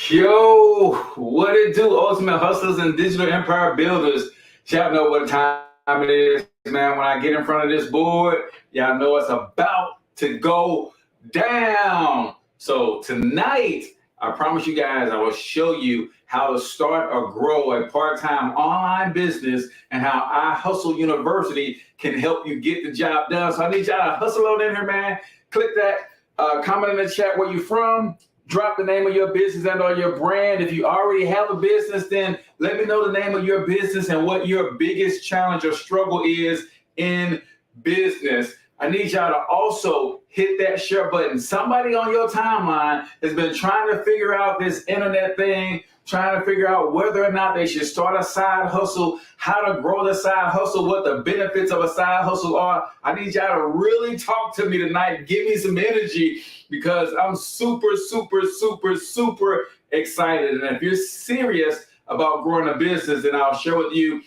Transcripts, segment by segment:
Yo, what it do, ultimate hustlers and digital empire builders? Y'all know what time it is, man. When I get in front of this board, y'all know it's about to go down. So tonight, I promise you guys, I will show you how to start or grow a part-time online business and how I Hustle University can help you get the job done. So I need y'all to hustle on in here, man. Click that comment in the chat where you from. Drop the name of your business and or your brand. If you already have a business, then let me know the name of your business and what your biggest challenge or struggle is in business. I need y'all to also hit that share button. Somebody on your timeline has been trying to figure out this internet thing, trying to figure out whether or not they should start a side hustle, how to grow the side hustle, what the benefits of a side hustle are. I need y'all to really talk to me tonight. Give me some energy because I'm super, super, super, super excited. And if you're serious about growing a business, then I'll share with you,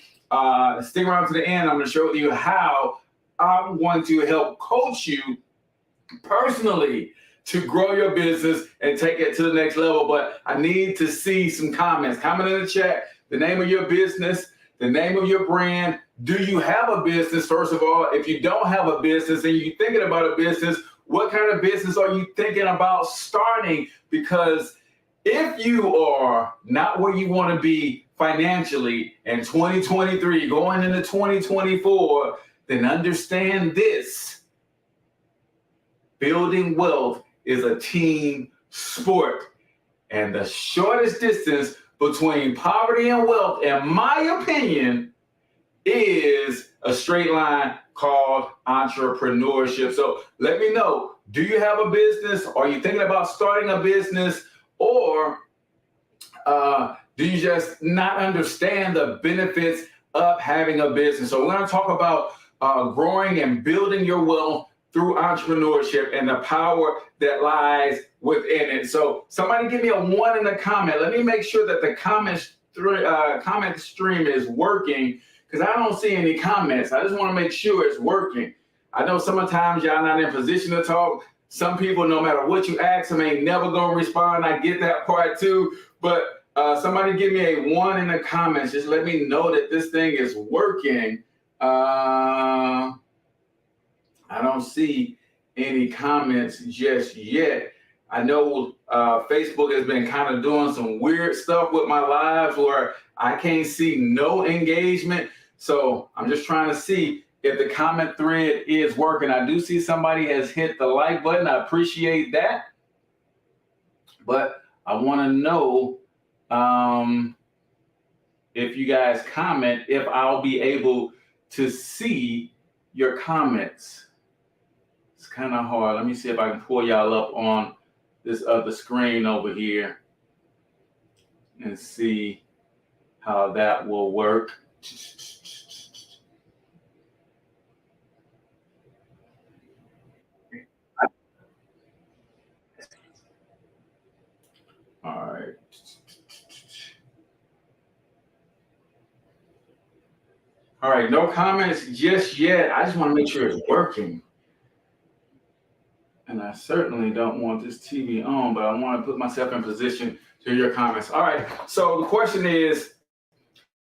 stick around to the end, I'm going to share with you how I'm going to help coach you personally to grow your business and take it to the next level. But I need to see some comments. Comment in the chat, the name of your business, the name of your brand. Do you have a business, first of all? If you don't have a business and you're thinking about a business, what kind of business are you thinking about starting? Because if you are not where you want to be financially in 2023, going into 2024, then understand this. Building wealth is a team sport. And the shortest distance between poverty and wealth, in my opinion, is a straight line called entrepreneurship. So let me know, do you have a business? Are you thinking about starting a business? Or do you just not understand the benefits of having a business? So we're going to talk about growing and building your wealth through entrepreneurship and the power that lies within it. So somebody give me a 1 in the comment. Let me make sure that the comment stream is working because I don't see any comments. I just want to make sure it's working. I know sometimes y'all not in position to talk. Some people, no matter what you ask them, ain't never going to respond. I get that part too. But somebody give me a 1 in the comments. Just let me know that this thing is working. I don't see any comments just yet. I know Facebook has been kind of doing some weird stuff with my lives where I can't see no engagement. So I'm just trying to see if the comment thread is working. I do see somebody has hit the like button. I appreciate that. But I want to know if you guys comment, if I'll be able to see your comments. It's kind of hard. Let me see if I can pull y'all up on this other screen over here and see how that will work. All right. All right, no comments just yet. I just want to make sure it's working. And I certainly don't want this TV on, but I want to put myself in position to hear your comments. All right, so the question is,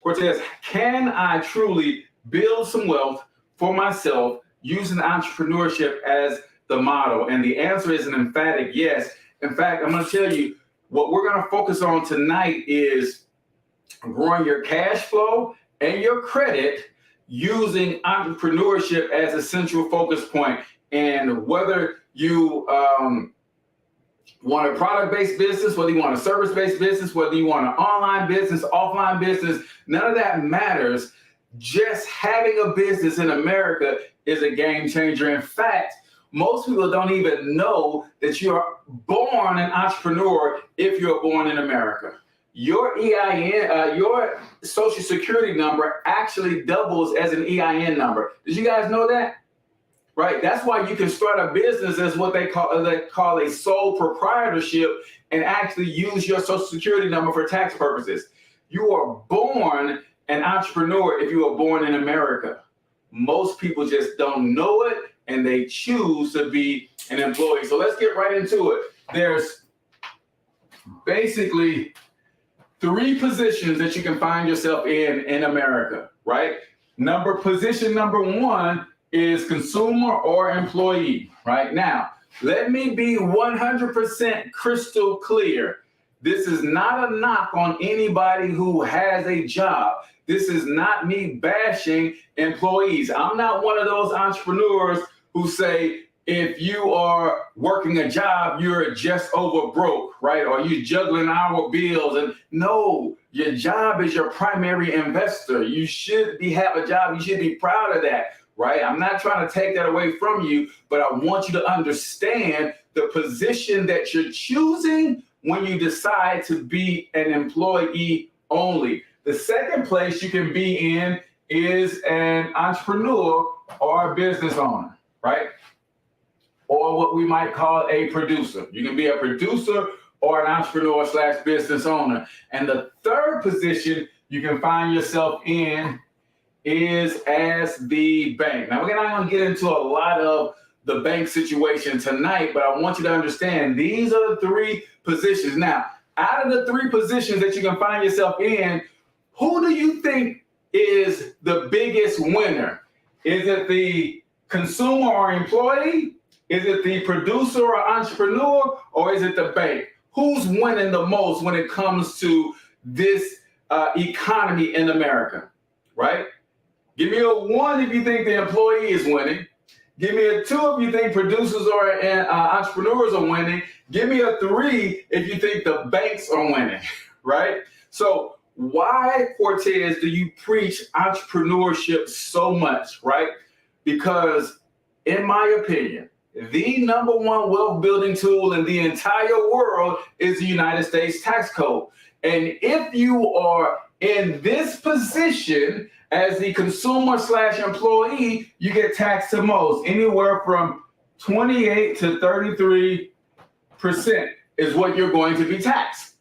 Cortez, can I truly build some wealth for myself using entrepreneurship as the model? And the answer is an emphatic yes. In fact, I'm going to tell you what we're going to focus on tonight is growing your cash flow and your credit using entrepreneurship as a central focus point. And whether you want a product-based business, whether you want a service-based business, whether you want an online business, offline business, none of that matters. Just having a business in America is a game changer. In fact, most people don't even know that you are born an entrepreneur if you're born in America. Your EIN, your social security number actually doubles as an EIN number. Did you guys know that? Right. That's why you can start a business as what they call a sole proprietorship and actually use your social security number for tax purposes. You are born an entrepreneur if you are born in America. Most people just don't know it and they choose to be an employee. So let's get right into it. There's basically 3 positions that you can find yourself in America, right? Position number 1 is consumer or employee, right? Now, let me be 100% crystal clear. This is not a knock on anybody who has a job. This is not me bashing employees. I'm not one of those entrepreneurs who say, if you are working a job, you're just over broke, right? Or you're juggling our bills. And no, your job is your primary investor. You should have a job. You should be proud of that, right? I'm not trying to take that away from you, but I want you to understand the position that you're choosing when you decide to be an employee only. The second place you can be in is an entrepreneur or a business owner, right? Or what we might call a producer. You can be a producer or an entrepreneur / business owner. And the third position you can find yourself in is as the bank. Now, we're not going to get into a lot of the bank situation tonight, but I want you to understand these are the 3 positions. Now, out of the 3 positions that you can find yourself in, who do you think is the biggest winner? Is it the consumer or employee? Is it the producer or entrepreneur, or is it the bank? Who's winning the most when it comes to this economy in America, right? Give me a 1 if you think the employee is winning. Give me a 2 if you think producers or entrepreneurs are winning. Give me a 3 if you think the banks are winning, right? So why, Cortez, do you preach entrepreneurship so much, right? Because in my opinion, the number 1 wealth building tool in the entire world is the United States tax code. And if you are in this position as the consumer / employee, you get taxed the most. Anywhere from 28 to 33% is what you're going to be taxed.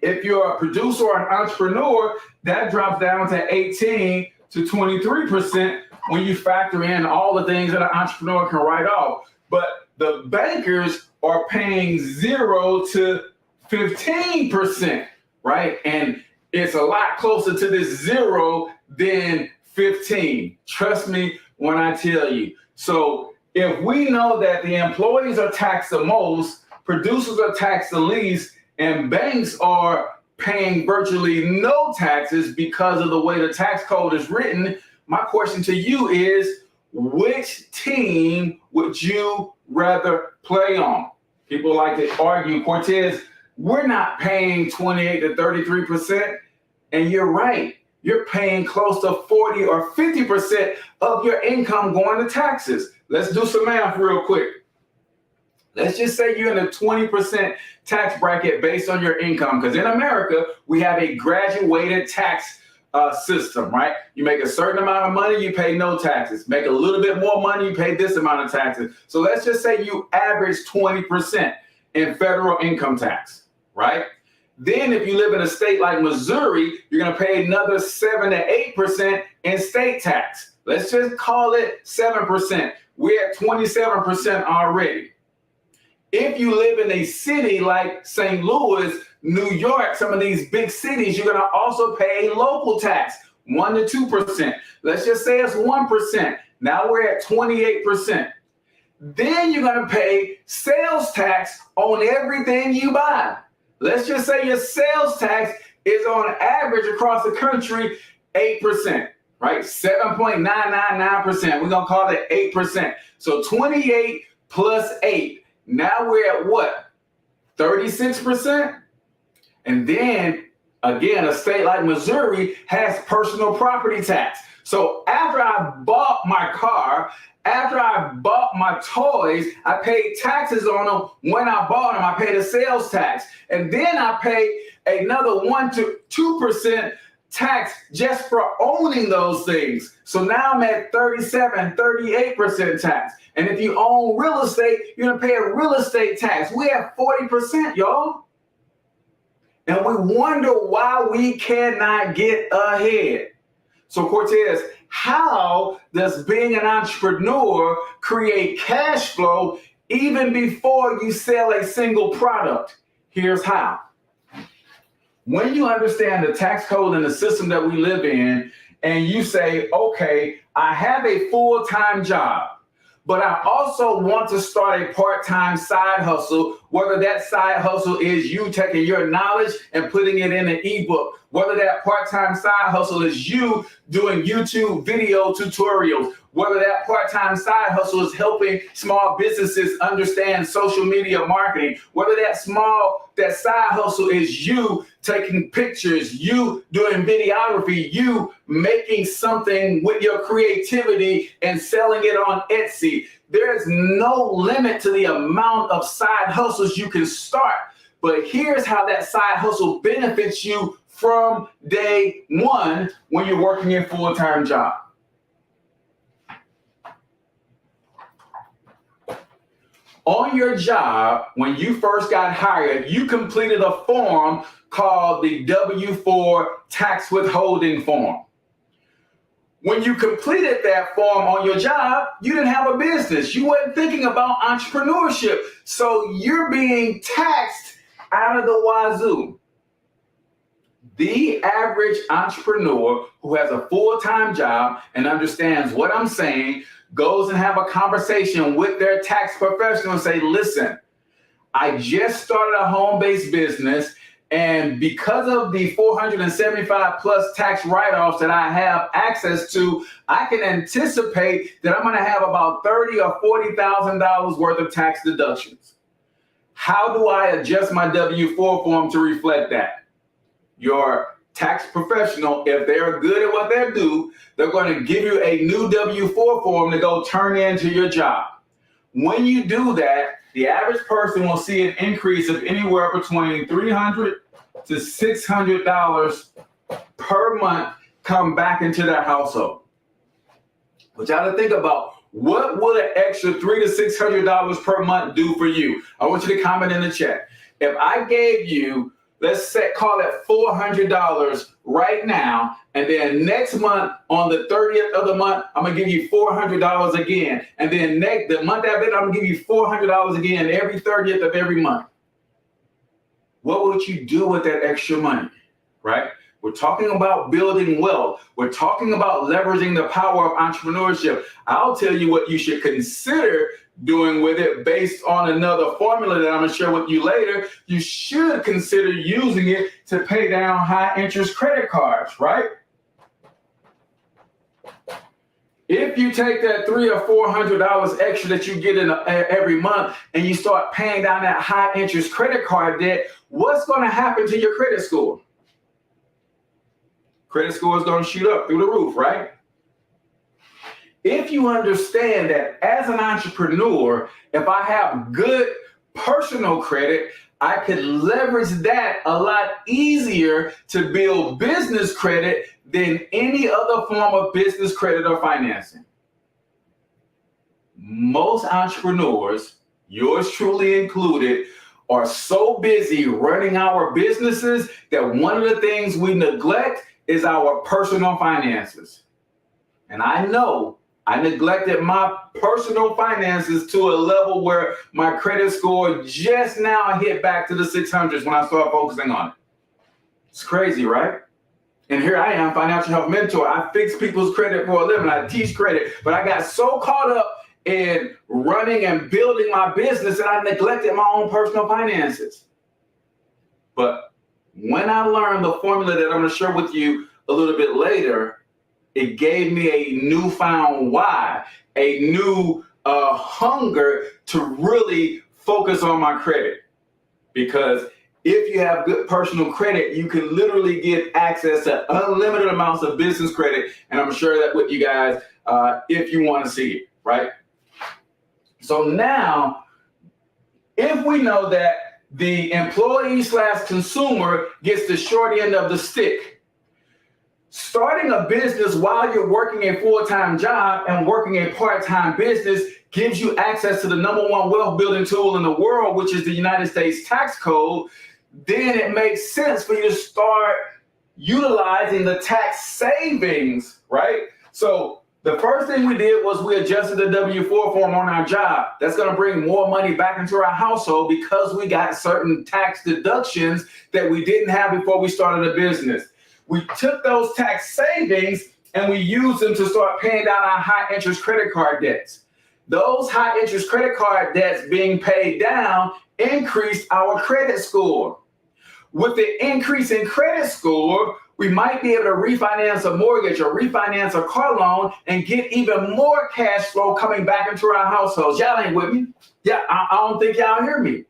If you're a producer or an entrepreneur, that drops down to 18 to 23% when you factor in all the things that an entrepreneur can write off. But the bankers are paying 0 to 15%, right? And it's a lot closer to this 0 than 15. Trust me when I tell you. So if we know that the employees are taxed the most, producers are taxed the least, and banks are paying virtually no taxes because of the way the tax code is written, my question to you is, which team would you rather play on? People like to argue, Cortez, we're not paying 28 to 33%. And you're right. You're paying close to 40 or 50% of your income going to taxes. Let's do some math real quick. Let's just say you're in a 20% tax bracket based on your income. Because in America, we have a graduated tax system, right? You make a certain amount of money, you pay no taxes. Make a little bit more money, you pay this amount of taxes. So let's just say you average 20% in federal income tax, right? Then if you live in a state like Missouri, you're going to pay another 7 to 8% in state tax. Let's just call it 7%. We're at 27% already. If you live in a city like St. Louis, New York, some of these big cities, you're going to also pay local tax, 1 to 2%. Let's just say it's 1%. Now we're at 28%. Then you're going to pay sales tax on everything you buy. Let's just say your sales tax is on average across the country 8%, right? 7.999%. We're going to call it 8%. So 28 plus 8. Now we're at what? 36%? And then, again, a state like Missouri has personal property tax. So after I bought my car, after I bought my toys, I paid taxes on them when I bought them. I paid a sales tax. And then I paid another 1 to 2% tax just for owning those things. So now I'm at 37, 38% tax. And if you own real estate, you're going to pay a real estate tax. We have 40%, y'all. And we wonder why we cannot get ahead. So Cortez, how does being an entrepreneur create cash flow even before you sell a single product? Here's how. When you understand the tax code and the system that we live in, and you say, okay, I have a full-time job, but I also want to start a part-time side hustle, whether that side hustle is you taking your knowledge and putting it in an ebook, whether that part-time side hustle is you doing YouTube video tutorials, whether that part-time side hustle is helping small businesses understand social media marketing, whether that side hustle is you taking pictures, you doing videography, you making something with your creativity and selling it on Etsy. There is no limit to the amount of side hustles you can start. But here's how that side hustle benefits you from day one when you're working a full-time job. On your job, when you first got hired, you completed a form called the W-4 tax withholding form. When you completed that form on your job, you didn't have a business. You weren't thinking about entrepreneurship. So you're being taxed out of the wazoo. The average entrepreneur who has a full-time job and understands what I'm saying goes and have a conversation with their tax professional and say, listen, I just started a home-based business, and because of the 475 plus tax write-offs that I have access to, I can anticipate that I'm going to have about $30,000 or $40,000 worth of tax deductions. How do I adjust my W-4 form to reflect that? Your tax professional, if they're good at what they do, they're going to give you a new W-4 form to go turn into your job. When you do that, the average person will see an increase of anywhere between $300 to $600 per month come back into their household. But you got to think about, what would an extra $300 to $600 per month do for you? I want you to comment in the chat. If I gave you, let's say, call it $400 right now, and then next month on the 30th of the month, I'm gonna give you $400 again, and then the month after that, I'm gonna give you $400 again every 30th of every month. What would you do with that extra money, right? We're talking about building wealth. We're talking about leveraging the power of entrepreneurship. I'll tell you what you should consider doing with it based on another formula that I'm going to share with you later. You should consider using it to pay down high interest credit cards, right? If you take that $300 or $400 extra that you get in every month and you start paying down that high interest credit card debt, what's going to happen to your credit score? Credit score is going to shoot up through the roof, right? If you understand that as an entrepreneur, if I have good personal credit, I could leverage that a lot easier to build business credit than any other form of business credit or financing. Most entrepreneurs, yours truly included, are so busy running our businesses that one of the things we neglect is our personal finances. And I know I neglected my personal finances to a level where my credit score just now hit back to the 600s when I started focusing on it. It's crazy, right? And here I am, financial health mentor. I fix people's credit for a living. I teach credit, but I got so caught up in running and building my business that I neglected my own personal finances. But when I learned the formula that I'm going to share with you a little bit later, it gave me a newfound why, a new hunger to really focus on my credit. Because if you have good personal credit, you can literally get access to unlimited amounts of business credit. And I'm sure that with you guys, if you want to see it, right? So now, if we know that the employee/consumer gets the short end of the stick, starting a business while you're working a full-time job and working a part-time business gives you access to the #1 wealth building tool in the world, which is the United States tax code. Then it makes sense for you to start utilizing the tax savings, right? So The first thing we did was we adjusted the W-4 form on our job. That's going to bring more money back into our household because we got certain tax deductions that we didn't have before we started a business. We took those tax savings and we used them to start paying down our high interest credit card debts. Those high interest credit card debts being paid down increased our credit score. With the increase in credit score, we might be able to refinance a mortgage or refinance a car loan and get even more cash flow coming back into our households. Y'all ain't with me? Yeah, I don't think y'all hear me.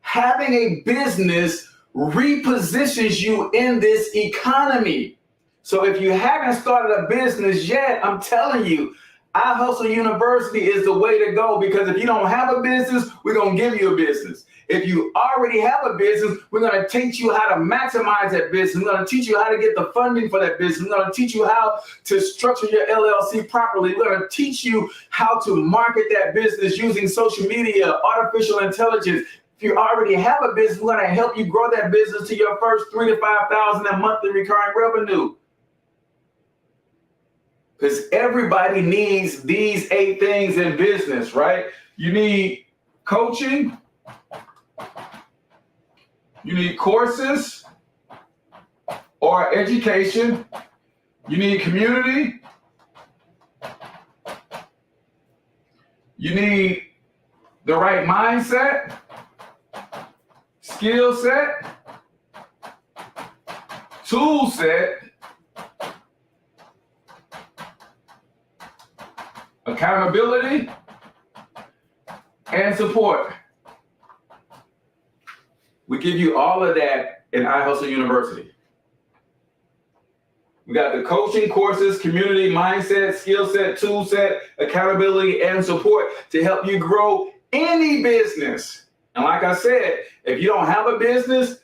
Having a business repositions you in this economy. So if you haven't started a business yet, I'm telling you, iHustle University is the way to go, because if you don't have a business, we're going to give you a business. If you already have a business, we're going to teach you how to maximize that business. We're going to teach you how to get the funding for that business. We're going to teach you how to structure your LLC properly. We're going to teach you how to market that business using social media, artificial intelligence. If you already have a business, we're going to help you grow that business to your first $3,000 to $5,000 in monthly recurring revenue. Because everybody needs these 8 things in business, right? You need coaching. You need courses or education. You need community. You need the right mindset, skill set, tool set, accountability, and support. We give you all of that in iHustle University. We got the coaching, courses, community, mindset, skill set, tool set, accountability, and support to help you grow any business. And like I said, if you don't have a business,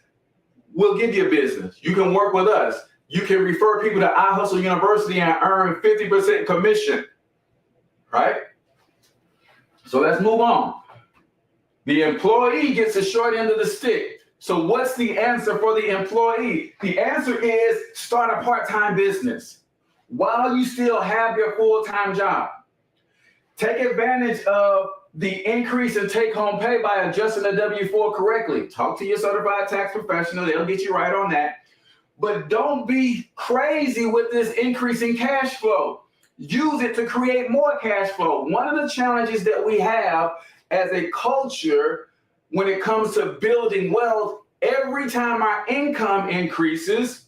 we'll give you a business. You can work with us. You can refer people to iHustle University and earn 50% commission, right? So let's move on. The employee gets a short end of the stick. So what's the answer for the employee? The answer is start a part-time business while you still have your full-time job. Take advantage of the increase in take-home pay by adjusting the W-4 correctly. Talk to your certified tax professional. They'll get you right on that. But don't be crazy with this increase in cash flow. Use it to create more cash flow. One of the challenges that we have as a culture when it comes to building wealth, every time our income increases,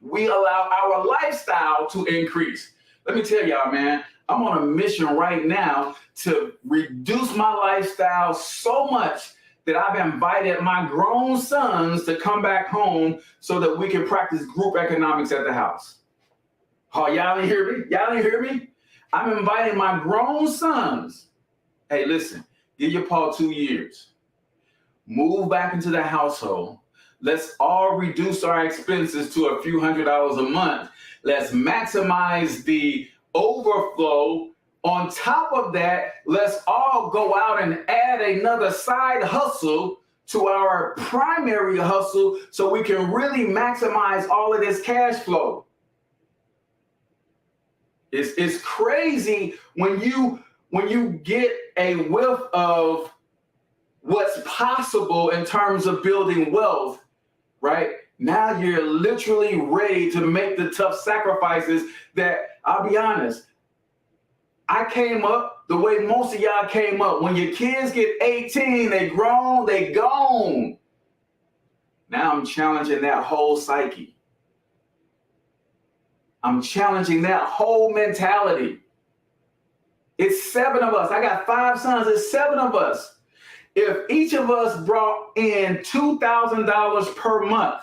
we allow our lifestyle to increase. Let me tell y'all, man, I'm on a mission right now to reduce my lifestyle so much that I've invited my grown sons to come back home so that we can practice group economics at the house. Oh, y'all didn't hear me? Y'all didn't hear me? I'm inviting my grown sons. Hey, listen, give your Paul 2 years. Move back into the household. Let's all reduce our expenses to a few $100s a month. Let's maximize the overflow. On top of that, let's all go out and add another side hustle to our primary hustle so we can really maximize all of this cash flow. It's crazy when you get a whiff of what's possible in terms of building wealth, right? Now you're literally ready to make the tough sacrifices that, I'll be honest, I came up the way most of y'all came up. When your kids get 18, they grown, they gone. Now I'm challenging that whole psyche. I'm challenging that whole mentality. It's 7 of us. I got 5 sons. It's 7 of us. If each of us brought in $2,000 per month,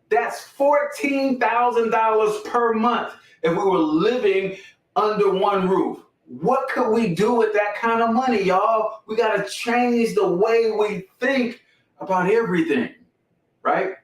that's $14,000 per month if we were living under one roof. What could we do with that kind of money, y'all? We got to change the way we think about everything, right?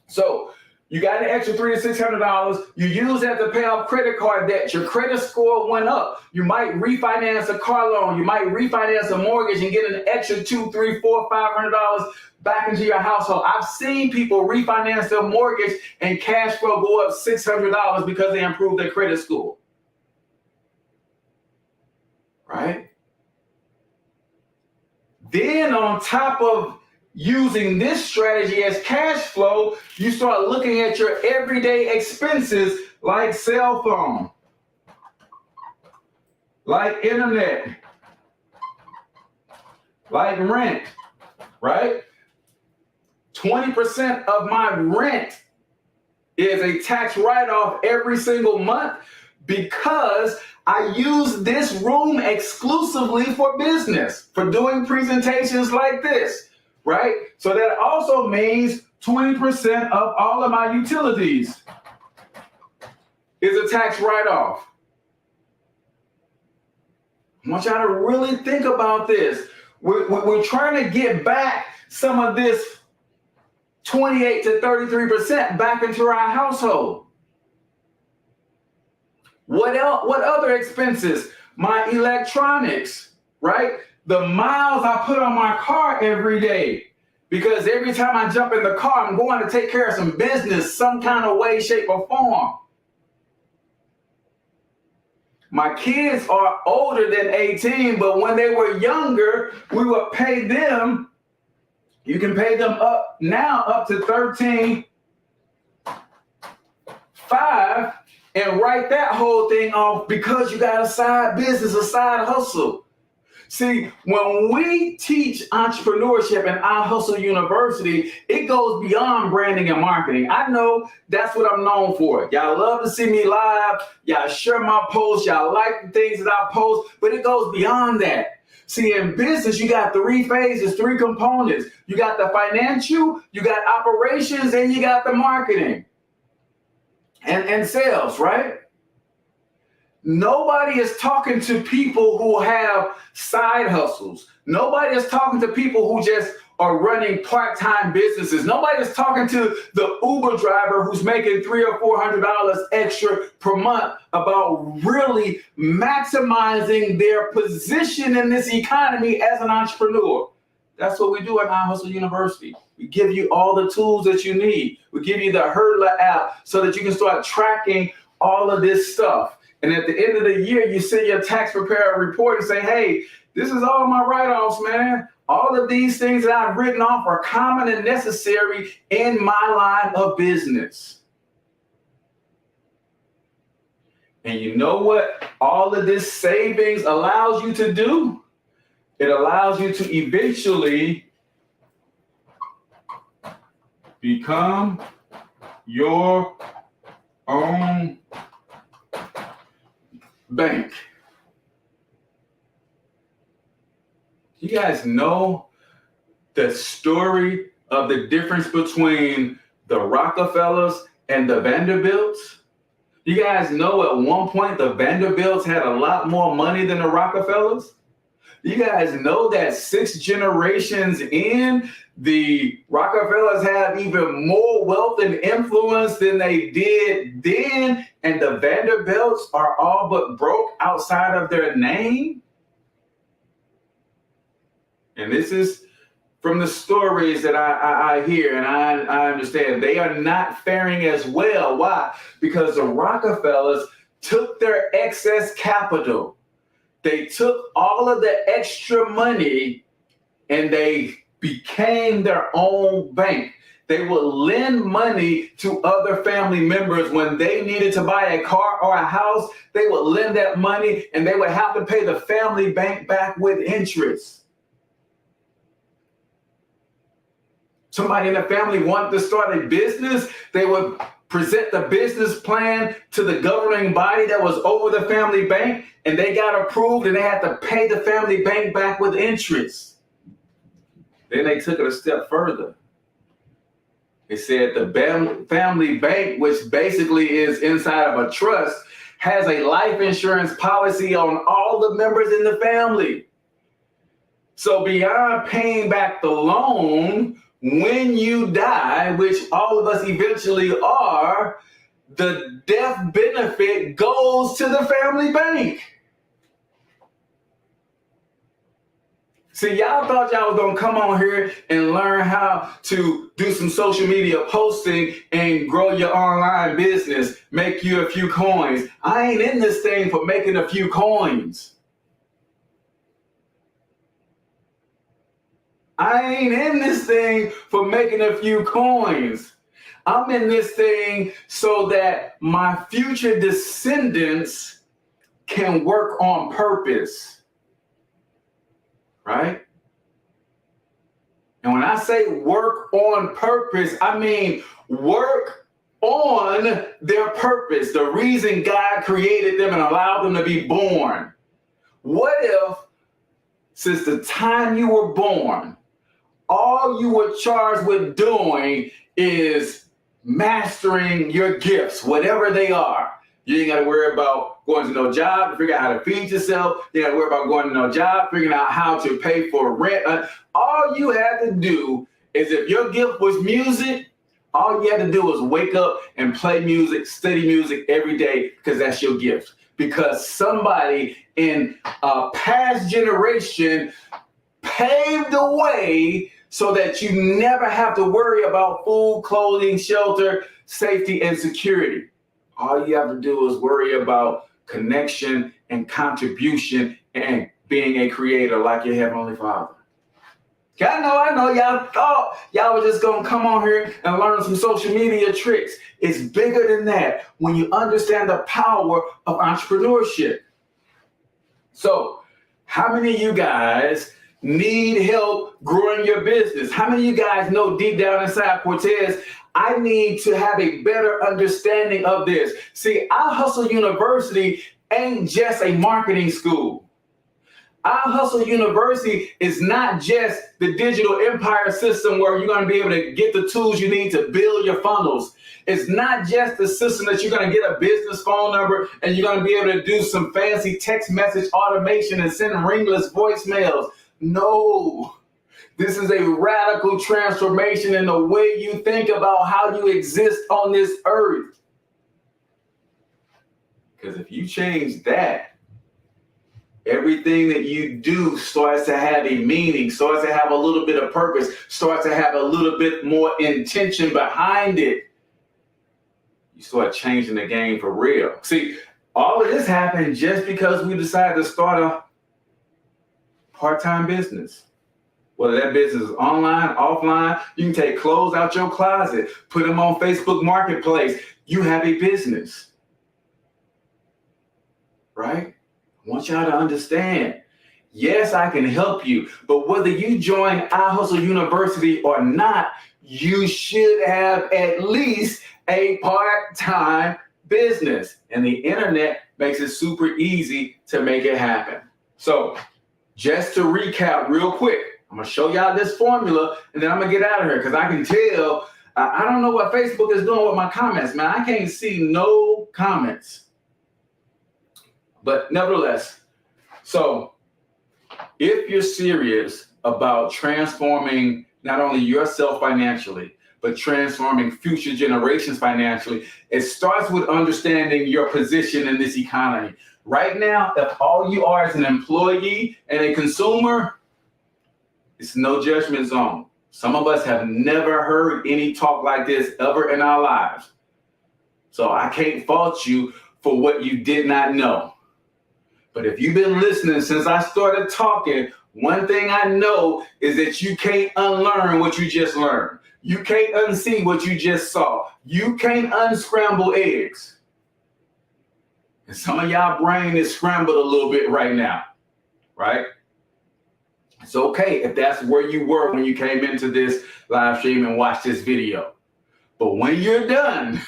So You got an extra $300 to $600. You use that to pay off credit card debt. Your credit score went up. You might refinance a car loan. You might refinance a mortgage and get an extra $200, $300, $400, $500 back into your household. I've seen people refinance their mortgage and cash flow go up $600 because they improved their credit score. Right? Then on top of using this strategy as cash flow, you start looking at your everyday expenses like cell phone, like internet, like rent, right? 20% of my rent is a tax write-off every single month because I use this room exclusively for business, for doing presentations like this. Right? So that also means 20% of all of my utilities is a tax write-off. I want y'all to really think about this. We're trying to get back some of this 28 to 33% back into our household. What else? What other expenses? My electronics, right? The miles I put on my car every day, because every time I jump in the car, I'm going to take care of some business, some kind of way, shape, or form. My kids are older than 18, but when they were younger, we would pay them. You can pay them up now up to $13,500 and write that whole thing off because you got a side business, a side hustle. See, when we teach entrepreneurship in I Hustle University, it goes beyond branding and marketing. I know that's what I'm known for. Y'all love to see me live. Y'all share my posts. Y'all like the things that I post, but it goes beyond that. See, in business, you got 3 phases, 3 components. You got the financial, you got operations, and you got the marketing and sales, right? Nobody is talking to people who have side hustles. Nobody is talking to people who just are running part-time businesses. Nobody is talking to the Uber driver who's making $300 or $400 extra per month about really maximizing their position in this economy as an entrepreneur. That's what we do at I Hustle University. We give you all the tools that you need. We give you the Hurdler app so that you can start tracking all of this stuff. And at the end of the year, you send your tax preparer report and say, hey, this is all my write-offs, man. All of these things that I've written off are common and necessary in my line of business. And you know what all of this savings allows you to do? It allows you to eventually become your own bank. You guys know the story of the difference between the Rockefellers and the Vanderbilts? You guys know at one point the Vanderbilts had a lot more money than the Rockefellers? You guys know that 6 generations in, the Rockefellers had even more wealth and influence than they did then, and the Vanderbilts are all but broke outside of their name? And this is from the stories that I hear and I understand. They are not faring as well. Why? Because the Rockefellers took their excess capital. They took all of the extra money and they became their own bank. They would lend money to other family members when they needed to buy a car or a house. They would lend that money and they would have to pay the family bank back with interest. Somebody in the family wanted to start a business, they would present the business plan to the governing body that was over the family bank, and they got approved and they had to pay the family bank back with interest. Then they took it a step further. They said the family bank, which basically is inside of a trust, has a life insurance policy on all the members in the family. So beyond paying back the loan, when you die, which all of us eventually are, the death benefit goes to the family bank. See, y'all thought y'all was gonna come on here and learn how to do some social media posting and grow your online business, make you a few coins. I ain't in this thing for making a few coins. I ain't in this thing for making a few coins. I'm in this thing so that my future descendants can work on purpose, right? And when I say work on purpose, I mean work on their purpose, the reason God created them and allowed them to be born. What if, since the time you were born, all you were charged with doing is mastering your gifts, whatever they are? You ain't got to worry about going to no job to figure out how to feed yourself. You got to worry about going to no job, figuring out how to pay for rent. All you had to do is, if your gift was music, all you had to do was wake up and play music, study music every day, because that's your gift. Because somebody in a past generation paved the way so that you never have to worry about food, clothing, shelter, safety, and security. All you have to do is worry about connection and contribution and being a creator like your Heavenly Father. I know, y'all thought y'all were just gonna come on here and learn some social media tricks. It's bigger than that when you understand the power of entrepreneurship. So, how many of you guys need help growing your business? How many of you guys know deep down inside, Cortez, I need to have a better understanding of this? See, I Hustle University ain't just a marketing school. I Hustle University is not just the digital empire system where you're going to be able to get the tools you need to build your funnels. It's not just the system that you're going to get a business phone number and you're going to be able to do some fancy text message automation and send ringless voicemails. No, this is a radical transformation in the way you think about how you exist on this earth. Because if you change that, everything that you do starts to have a meaning, starts to have a little bit of purpose, starts to have a little bit more intention behind it. You start changing the game for real. See, all of this happened just because we decided to start a part-time business. Whether that business is online, offline, you can take clothes out your closet, put them on Facebook Marketplace. You have a business, right? I want y'all to understand. Yes, I can help you, but whether you join I Hustle University or not, you should have at least a part-time business. And the internet makes it super easy to make it happen. So, just to recap real quick, I'm going to show y'all this formula, and then I'm going to get out of here because I can tell, I don't know what Facebook is doing with my comments, man. I can't see no comments. But nevertheless, so if you're serious about transforming not only yourself financially, but transforming future generations financially, it starts with understanding your position in this economy. Right now, if all you are is an employee and a consumer, it's no judgment zone. Some of us have never heard any talk like this ever in our lives. So I can't fault you for what you did not know. But if you've been listening since I started talking, one thing I know is that you can't unlearn what you just learned. You can't unsee what you just saw. You can't unscramble eggs. And some of y'all brain is scrambled a little bit right now, right? It's okay if that's where you were when you came into this live stream and watched this video. But when you're done,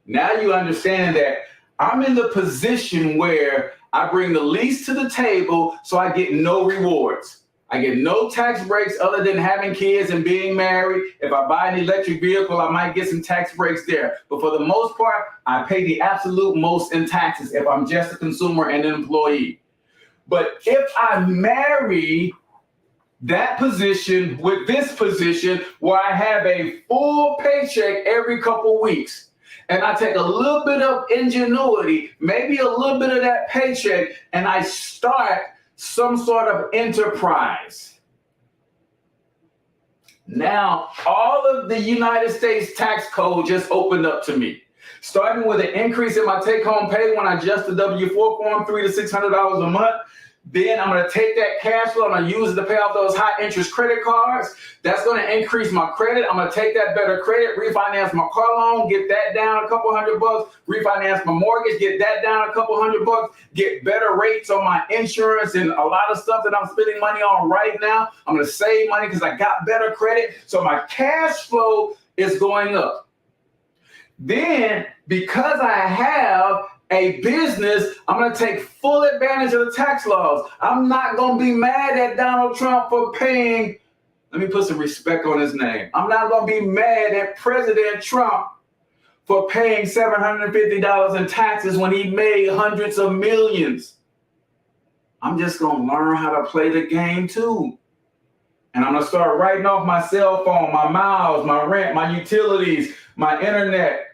now you understand that I'm in the position where I bring the least to the table, so I get no rewards. I get no tax breaks other than having kids and being married. If I buy an electric vehicle, I might get some tax breaks there. But for the most part, I pay the absolute most in taxes if I'm just a consumer and an employee. But if I marry that position with this position where I have a full paycheck every couple weeks. And I take a little bit of ingenuity, maybe a little bit of that paycheck, and I start some sort of enterprise. Now, all of the United States tax code just opened up to me. Starting with an increase in my take-home pay when I adjust the W-4 form, $300 to $600 a month. Then I'm going to take that cash flow and I'm going to use it to pay off those high interest credit cards. That's going to increase my credit. I'm going to take that better credit, refinance my car loan, get that down a couple $100, refinance my mortgage, get that down a couple $100, get better rates on my insurance and a lot of stuff that I'm spending money on right now. I'm going to save money because I got better credit. So my cash flow is going up. Then, because I have a business, I'm going to take full advantage of the tax laws. I'm not going to be mad at Donald Trump for paying, let me put some respect on his name. I'm not going to be mad at President Trump for paying $750 in taxes when he made hundreds of millions. I'm just going to learn how to play the game too. And I'm going to start writing off my cell phone, my miles, my rent, my utilities, my internet,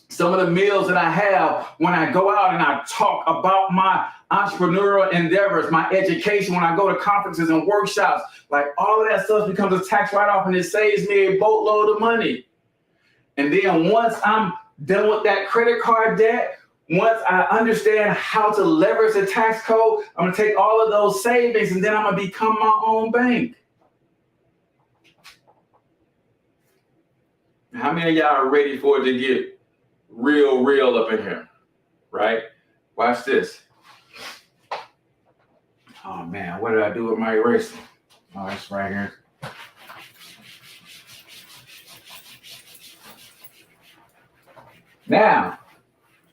some of the meals that I have when I go out and I talk about my entrepreneurial endeavors, my education, when I go to conferences and workshops, like all of that stuff becomes a tax write-off and it saves me a boatload of money. And then once I'm done with that credit card debt, once I understand how to leverage the tax code, I'm going to take all of those savings and then I'm going to become my own bank. How many of y'all are ready for it to get real up in here, right? Watch this. Oh man, what did I do with my eraser? Oh, it's right here. Now,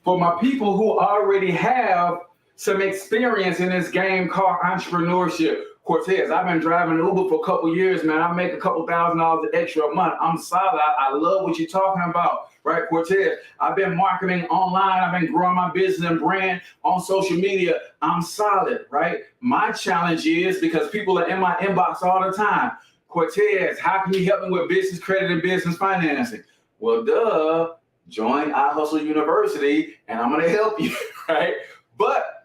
for my people who already have some experience in this game called entrepreneurship, Cortez, I've been driving Uber for a couple years, man. I make a couple $1,000s extra a month. I'm solid. I love what you're talking about, right, Cortez? I've been marketing online. I've been growing my business and brand on social media. I'm solid, right? My challenge is, because people are in my inbox all the time, Cortez, how can you help me with business credit and business financing? Well, duh, join iHustle University, and I'm going to help you, right? But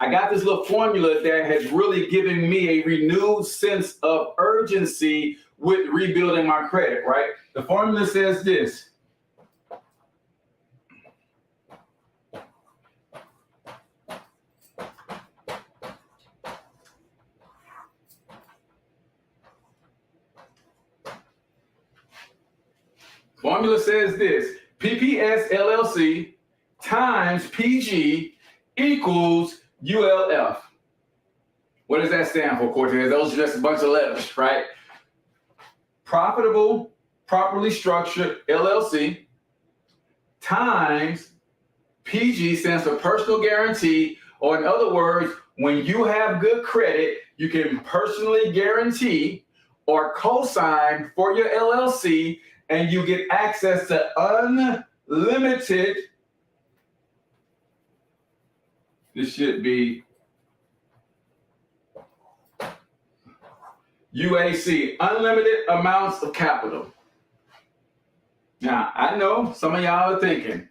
I got this little formula that has really given me a renewed sense of urgency with rebuilding my credit, right? The formula says this. Formula says this: PPS LLC times PG equals ULF. What does that stand for, Cortez? Those are just a bunch of letters, right? Profitable, properly structured LLC times PG stands for personal guarantee, or in other words, when you have good credit, you can personally guarantee or co-sign for your LLC, and you get access to unlimited. This should be UAC, unlimited amounts of capital. Now, I know some of y'all are thinking,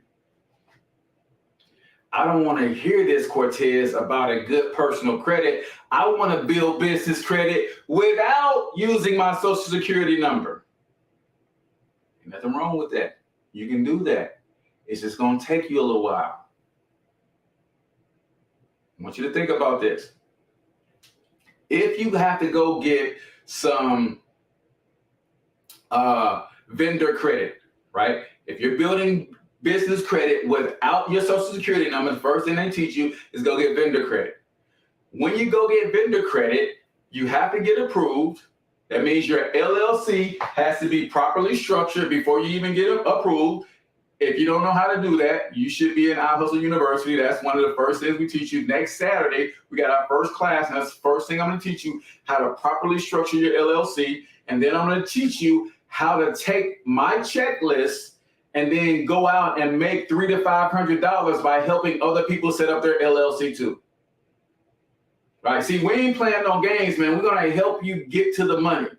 I don't want to hear this, Cortez, about a good personal credit. I want to build business credit without using my social security number. Nothing wrong with that. You can do that. It's just going to take you a little while. I want you to think about this. If you have to go get some vendor credit, right? If you're building business credit without your social security number, the first thing they teach you is go get vendor credit. When you go get vendor credit, you have to get approved. That means your LLC has to be properly structured before you even get approved. If you don't know how to do that, you should be in iHustle University. That's one of the first things we teach you. Next Saturday, we got our first class, and that's the first thing I'm going to teach you, how to properly structure your LLC. And then I'm going to teach you how to take my checklist and then go out and make $300 to $500 by helping other people set up their LLC too. right? See, we ain't playing no games, man. We're going to help you get to the money,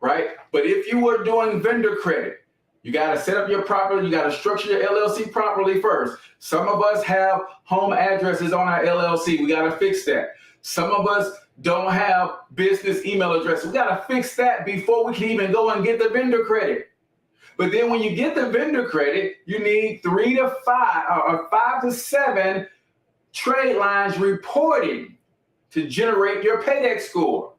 right? But if you were doing vendor credit, you got to set up your property. You got to structure your LLC properly first. Some of us have home addresses on our LLC. We got to fix that. Some of us don't have business email addresses. We got to fix that before we can even go and get the vendor credit. But then when you get the vendor credit, you need 3 to 5 or 5 to 7 trade lines reporting to generate your paydex score.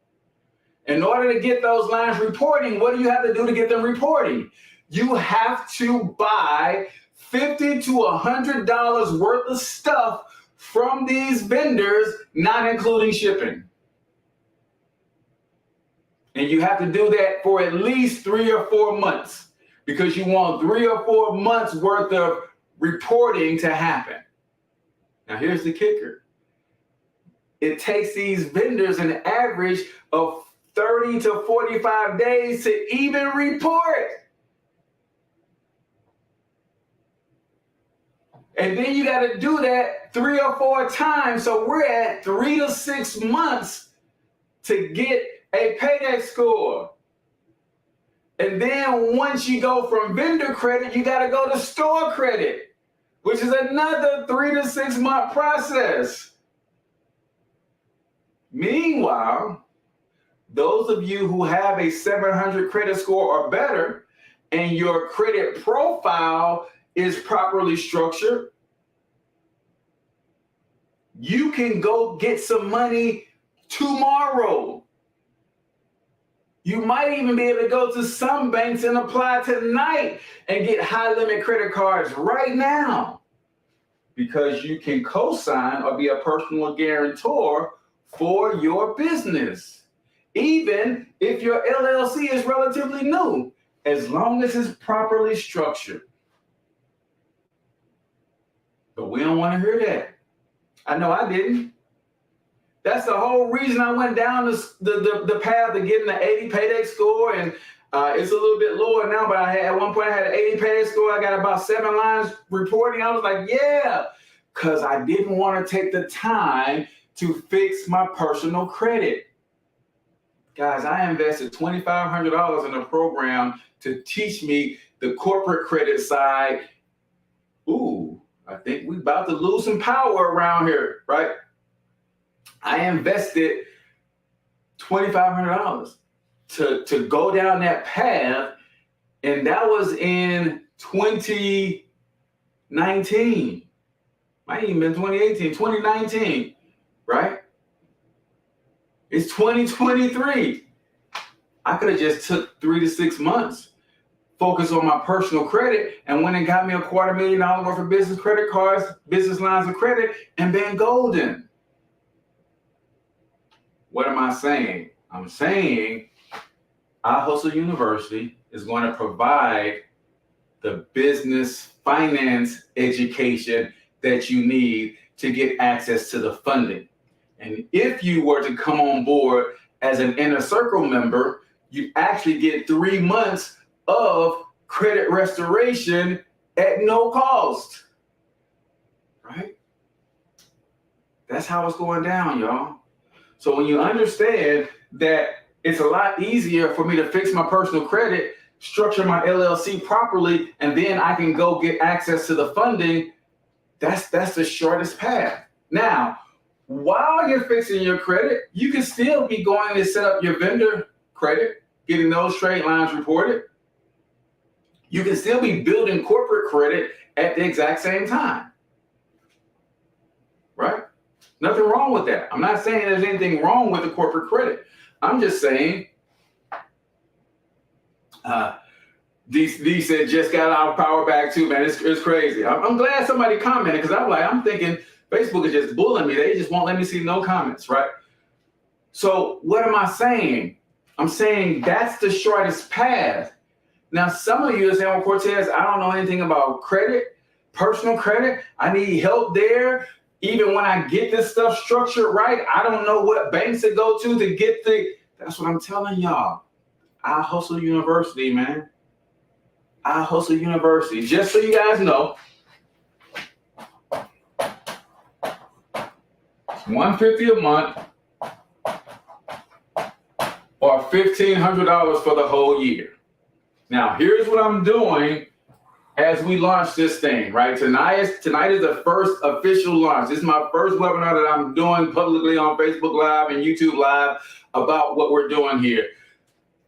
In order to get those lines reporting, what do you have to do to get them reporting? You have to buy $50 to $100 worth of stuff from these vendors, not including shipping. And you have to do that for at least 3 or 4 months because you want 3 or 4 months worth of reporting to happen. Now, here's the kicker. It takes these vendors an average of 30 to 45 days to even report. And then you got to do that 3 or 4 times. So we're at 3 to 6 months to get a paydex score. And then once you go from vendor credit, you got to go to store credit, which is another 3 to 6 month process. Meanwhile, those of you who have a 700 credit score or better and your credit profile is properly structured, you can go get some money tomorrow. You might even be able to go to some banks and apply tonight and get high limit credit cards right now because you can co-sign or be a personal guarantor for your business, even if your LLC is relatively new, as long as it's properly structured. But we don't want to hear that. I know I didn't. That's the whole reason I went down the path of getting the 80 paydex score, and it's a little bit lower now, but at one point I had an 80 paydex score. I got about 7 lines reporting. I was like, yeah, because I didn't want to take the time to fix my personal credit. Guys, I invested $2,500 in a program to teach me the corporate credit side. Ooh, I think we're about to lose some power around here, right? I invested $2,500 to go down that path, and that was in 2019. Might even been 2018, 2019, right? It's 2023. I could have just took 3 to 6 months, focused on my personal credit, and went and got me a $250,000 worth of business credit cards, business lines of credit, and been golden. What am I saying? I'm saying iHustle University is going to provide the business finance education that you need to get access to the funding. And if you were to come on board as an Inner Circle member, you actually get 3 months of credit restoration at no cost, right? That's how it's going down, y'all. So when you understand that it's a lot easier for me to fix my personal credit, structure my LLC properly, and then I can go get access to the funding, that's the shortest path. Now, while you're fixing your credit, you can still be going to set up your vendor credit, getting those trade lines reported. You can still be building corporate credit at the exact same time, right? Nothing wrong with that. I'm not saying there's anything wrong with the corporate credit. I'm just saying, D said just got our power back too, man. It's crazy. I'm glad somebody commented because I'm thinking Facebook is just bullying me. They just won't let me see no comments, right? So what am I saying? I'm saying that's the shortest path. Now, some of you are saying, well, Cortez, I don't know anything about credit, personal credit. I need help there. Even when I get this stuff structured right, I don't know what banks to go to get that's what I'm telling y'all. iHustle University, man. iHustle University. Just so you guys know, $150 a month, or $1,500 for the whole year. Now, here's what I'm doing as we launch this thing, right? Tonight is the first official launch. This is my first webinar that I'm doing publicly on Facebook Live and YouTube Live about what we're doing here.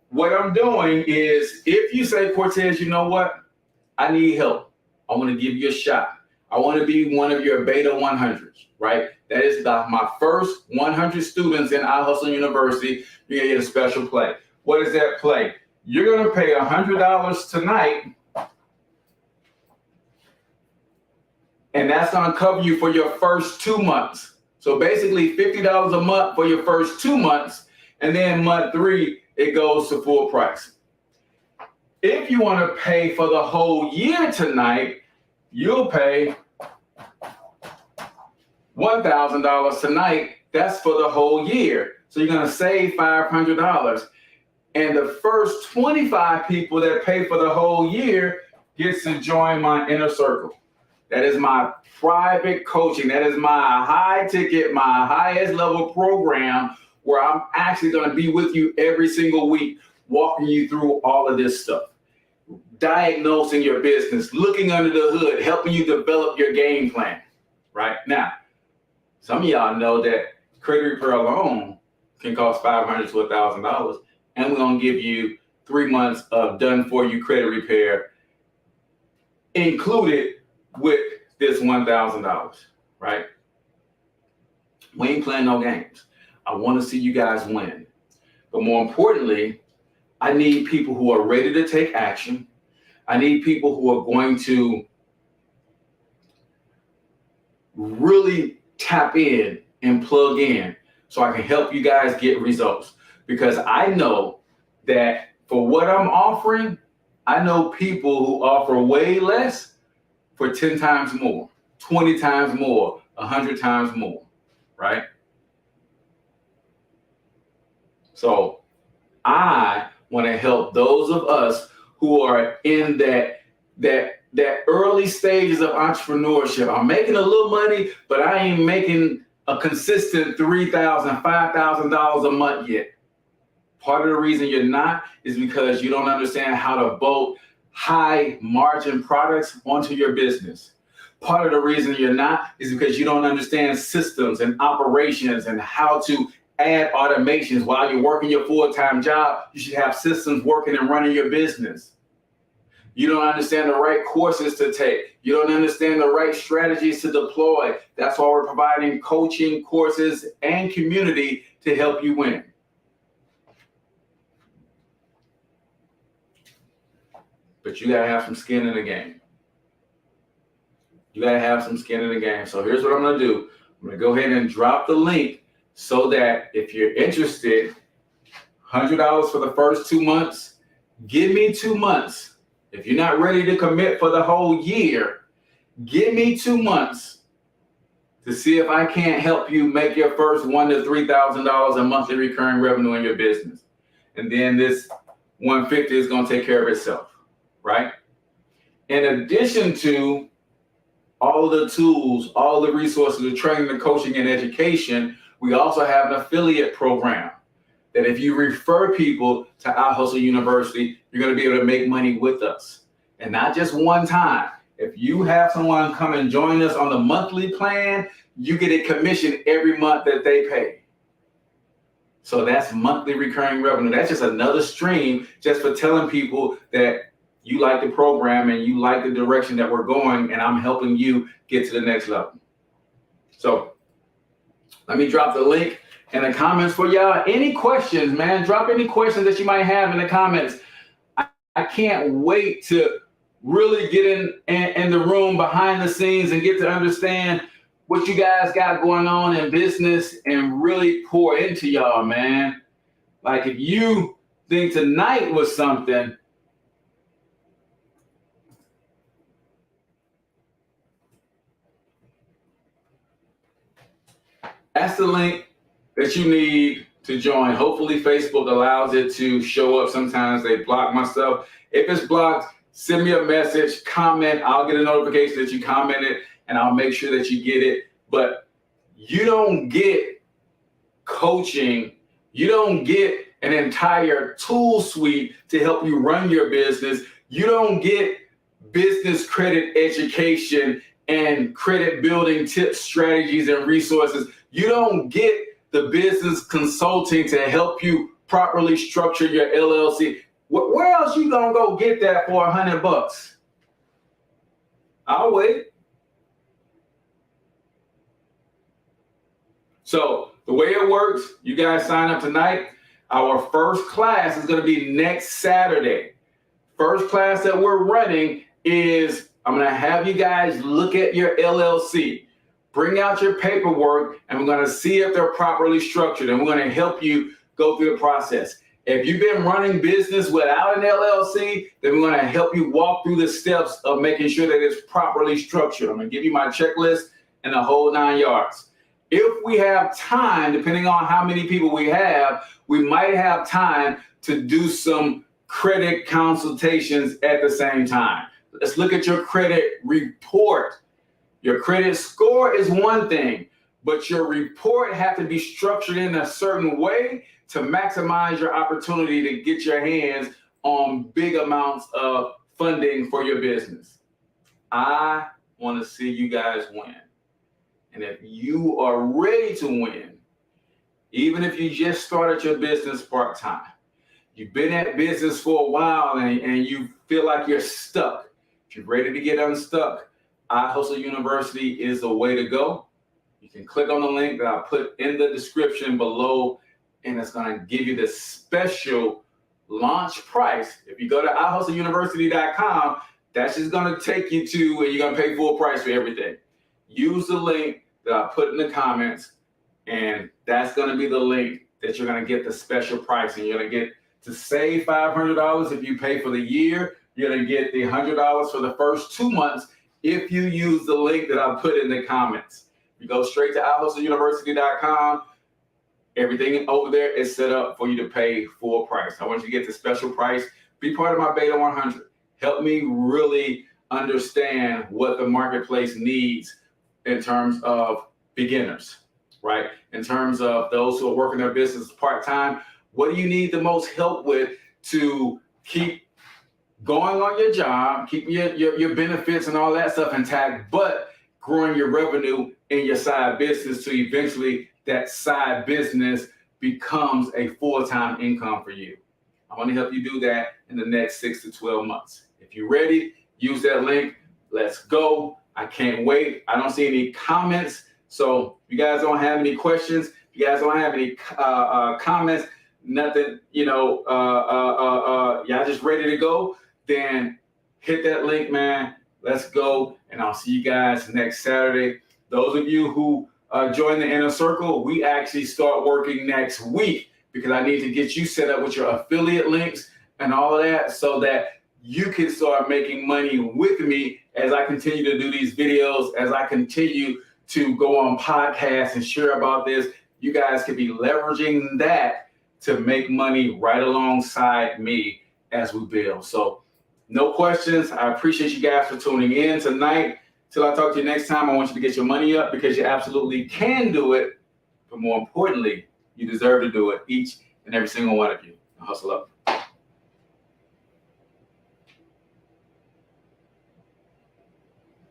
What I'm doing is, if you say, Cortez, you know what? I need help. I want to give you a shot. I want to be one of your beta 100s, right? That is my first 100 students in iHustle University. You're going to get a special play. What is that play? You're going to pay $100 tonight, and that's going to cover you for your first 2 months. So basically $50 a month for your first 2 months, and then month 3, it goes to full price. If you want to pay for the whole year tonight, you'll pay $1,000 tonight. That's for the whole year. So you're going to save $500. And the first 25 people that pay for the whole year gets to join my inner circle. That is my private coaching. That is my high ticket, my highest level program, where I'm actually going to be with you every single week, walking you through all of this stuff, diagnosing your business, looking under the hood, helping you develop your game plan. Right now, some of y'all know that credit repair alone can cost $500 to $1,000, and we're going to give you 3 months of done-for-you credit repair included with this $1,000, right? We ain't playing no games. I want to see you guys win. But more importantly, I need people who are ready to take action. I need people who are going to really tap in and plug in so I can help you guys get results. Because I know that for what I'm offering, I know people who offer way less for 10 times more, 20 times more, 100 times more, right? So I want to help those of us who are in that early stages of entrepreneurship. I'm making a little money, but I ain't making a consistent $3,000, $5,000 a month yet. Part of the reason you're not is because you don't understand how to bolt high margin products onto your business. Part of the reason you're not is because you don't understand systems and operations and how to add automations. While you're working your full-time job, you should have systems working and running your business. You don't understand the right courses to take. You don't understand the right strategies to deploy. That's why we're providing coaching, courses, and community to help you win. But you gotta have some skin in the game. You gotta have some skin in the game. So here's what I'm gonna do. I'm gonna go ahead and drop the link so that if you're interested, $100 for the first 2 months, give me 2 months. If you're not ready to commit for the whole year, give me 2 months to see if I can't help you make your first $1,000 to $3,000 a monthly recurring revenue in your business. And then this $150 is gonna take care of itself. Right? In addition to all the tools, all the resources, the training, the coaching, and education, we also have an affiliate program that if you refer people to iHustle University, you're going to be able to make money with us. And not just one time. If you have someone come and join us on the monthly plan, you get a commission every month that they pay. So that's monthly recurring revenue. That's just another stream just for telling people that you like the program and you like the direction that we're going, and I'm helping you get to the next level. So let me drop the link in the comments for y'all. Any questions, man? Drop any questions that you might have in the comments. I can't wait to really get in the room behind the scenes and get to understand what you guys got going on in business and really pour into y'all, man. Like if you think tonight was something, that's the link that you need to join. Hopefully Facebook allows it to show up. Sometimes they block my stuff. If it's blocked, send me a message, comment. I'll get a notification that you commented, and I'll make sure that you get it. But You don't get coaching. You don't get an entire tool suite to help you run your business. You don't get business credit education and credit building tips, strategies, and resources. You don't get the business consulting to help you properly structure your LLC. Where else you gonna go get that for $100? I'll wait. So the way it works, you guys sign up tonight. Our first class is going to be next Saturday. First class that we're running is, I'm going to have you guys look at your LLC, bring out your paperwork, and we're going to see if they're properly structured, and we're going to help you go through the process. If you've been running business without an LLC, then we're going to help you walk through the steps of making sure that it's properly structured. I'm going to give you my checklist and the whole 9 yards. If we have time, depending on how many people we have, we might have time to do some credit consultations at the same time. Let's look at your credit report. Your credit score is one thing, but your report has to be structured in a certain way to maximize your opportunity to get your hands on big amounts of funding for your business. I want to see you guys win. And if you are ready to win, even if you just started your business part-time, you've been at business for a while and you feel like you're stuck, if you're ready to get unstuck, iHustle University is the way to go. You can click on the link that I put in the description below, and it's going to give you the special launch price. If you go to iHustleUniversity.com, that's just going to take you to where you're going to pay full price for everything. Use the link that I put in the comments, and that's going to be the link that you're going to get the special price. And you're going to get to save $500 if you pay for the year. You're going to get the $100 for the first 2 months if you use the link that I put in the comments. You go straight to iHustleUniversity.com. Everything over there is set up for you to pay full price. I want you to get the special price. Be part of my Beta 100. Help me really understand what the marketplace needs in terms of beginners, right? In terms of those who are working their business part-time, what do you need the most help with to keep going on your job, keep your benefits and all that stuff intact, but growing your revenue in your side business to eventually that side business becomes a full-time income for you. I want to help you do that in the next 6 to 12 months. If you're ready, use that link. Let's go. I can't wait. I don't see any comments. So if you guys don't have any questions, if you guys don't have any comments, nothing, y'all just ready to go, then hit that link, man. Let's go. And I'll see you guys next Saturday. Those of you who join the inner circle, we actually start working next week because I need to get you set up with your affiliate links and all of that so that you can start making money with me as I continue to do these videos, as I continue to go on podcasts and share about this. You guys can be leveraging that to make money right alongside me as we build. So no questions. I appreciate you guys for tuning in tonight. Till I talk to you next time, I want you to get your money up because you absolutely can do it. But more importantly, you deserve to do it, each and every single one of you. Hustle up.